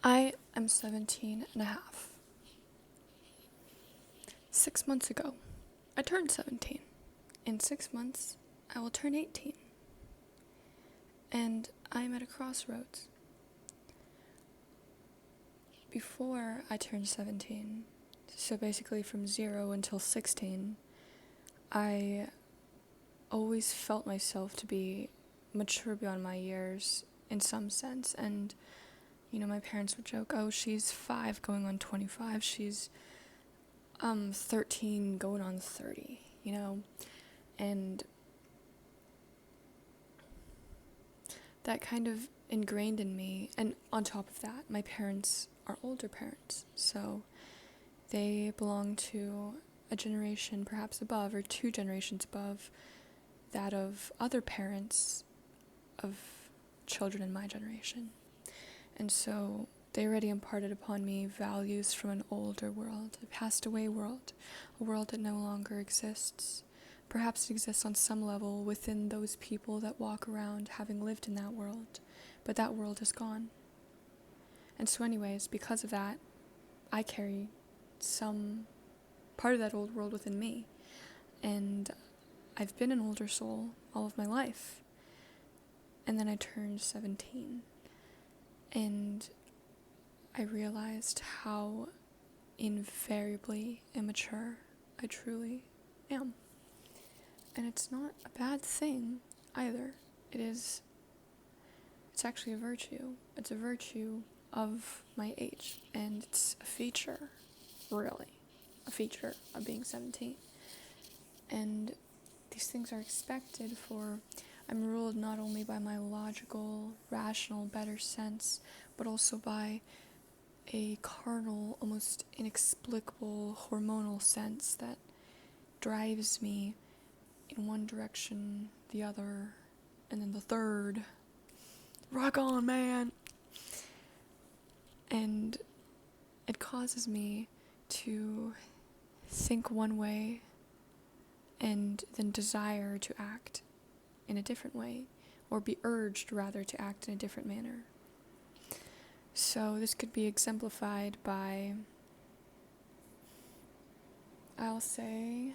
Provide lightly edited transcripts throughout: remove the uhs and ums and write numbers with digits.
I am 17 and a half. 6 months ago, I turned 17. In 6 months, I will turn 18. And I am at a crossroads. Before I turned 17, so basically from 0 until 16, I always felt myself to be mature beyond my years in some sense. And, my parents would joke, oh, she's 5 going on 25, she's 13 going on 30, and that kind of ingrained in me. And on top of that, my parents are older parents, so they belong to a generation perhaps above, or 2 generations above, that of other parents of children in my generation. And so they already imparted upon me values from an older world, a passed away world, a world that no longer exists. Perhaps it exists on some level within those people that walk around having lived in that world, but that world is gone. And so anyways, because of that, I carry some part of that old world within me. And I've been an older soul all of my life. And then I turned 17. And I realized how invariably immature I truly am. And it's not a bad thing either. It's actually a virtue. It's a virtue of my age. And it's a feature, really. A feature of being 17. And these things are expected, for I'm ruled not only by my logical, rational, better sense, but also by a carnal, almost inexplicable hormonal sense that drives me in one direction, the other, and then the third. Rock on, man! And it causes me to think one way and then desire to act in a different way, or be urged rather to act in a different manner. So this could be exemplified by, I'll say,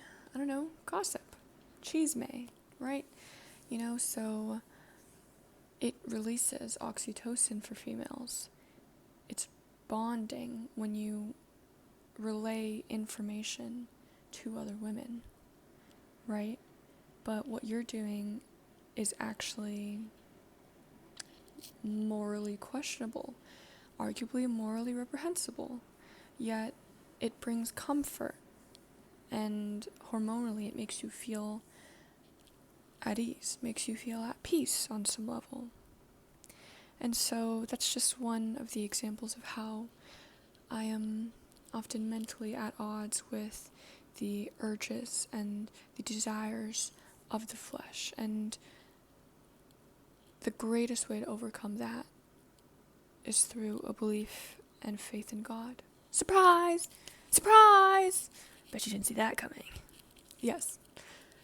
gossip, chisme, right? So it releases oxytocin for females. It's bonding when you relay information to other women, right? But what you're doing is actually morally questionable, arguably morally reprehensible, yet it brings comfort, and hormonally it makes you feel at ease, makes you feel at peace on some level. And so that's just one of the examples of how I am often mentally at odds with the urges and the desires of the flesh. And the greatest way to overcome that is through a belief and faith in God. Surprise! Surprise! Bet you didn't see that coming. Yes.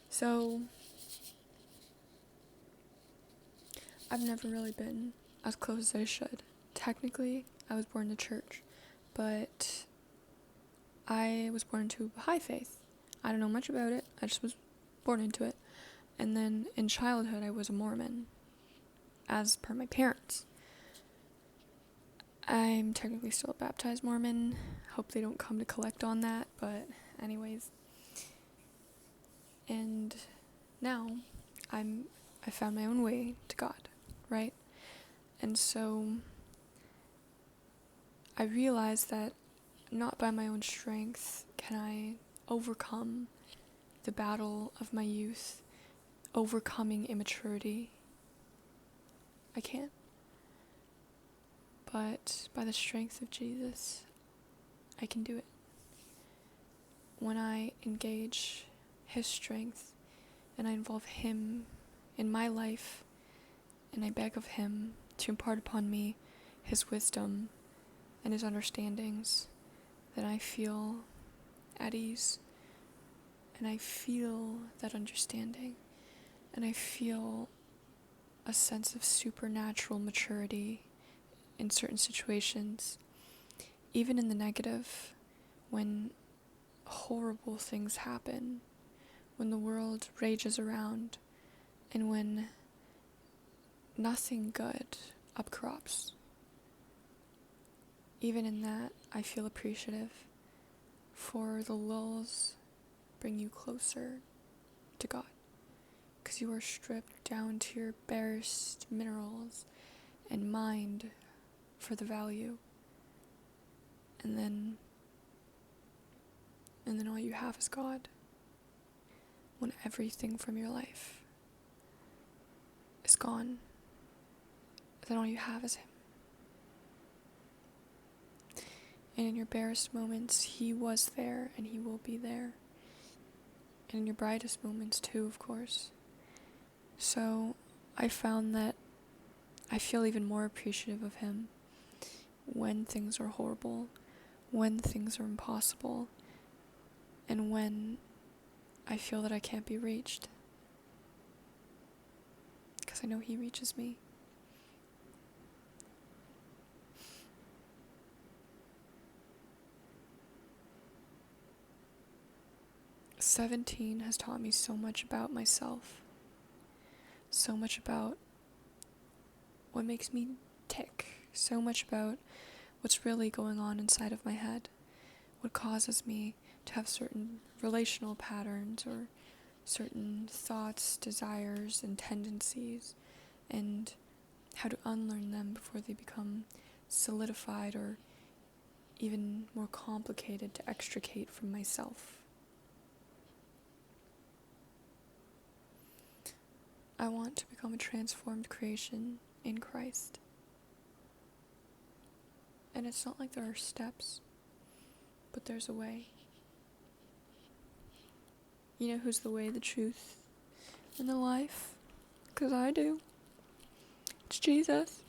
So, I've never really been as close as I should. Technically, I was born in the church, but I was born into a Baha'i faith. I don't know much about it, I just was born into it. And then in childhood, I was a Mormon, as per my parents. I'm technically still a baptized Mormon. Hope they don't come to collect on that, but anyways. And now I found my own way to God, right? And so I realized that not by my own strength can I overcome the battle of my youth, overcoming immaturity. I can't. But by the strength of Jesus, I can do it. When I engage His strength and I involve Him in my life, and I beg of Him to impart upon me His wisdom and His understandings, then I feel at ease, and I feel that understanding, and I feel a sense of supernatural maturity in certain situations, even in the negative, when horrible things happen, when the world rages around, and when nothing good upcrops. Even in that, I feel appreciative, for the lulls bring you closer to God, because you are stripped down to your barest minerals and mined for the value. And then all you have is God. When everything from your life is gone, then all you have is Him. And in your barest moments, He was there and He will be there. And in your brightest moments too, of course. So I found that I feel even more appreciative of Him when things are horrible, when things are impossible, and when I feel that I can't be reached. Because I know He reaches me. '17 has taught me so much about myself, so much about what makes me tick, so much about what's really going on inside of my head, what causes me to have certain relational patterns or certain thoughts, desires, and tendencies, and how to unlearn them before they become solidified or even more complicated to extricate from myself. I want to become a transformed creation in Christ. And it's not like there are steps, but there's a way. You know who's the way, the truth, and the life? 'Cause I do. It's Jesus.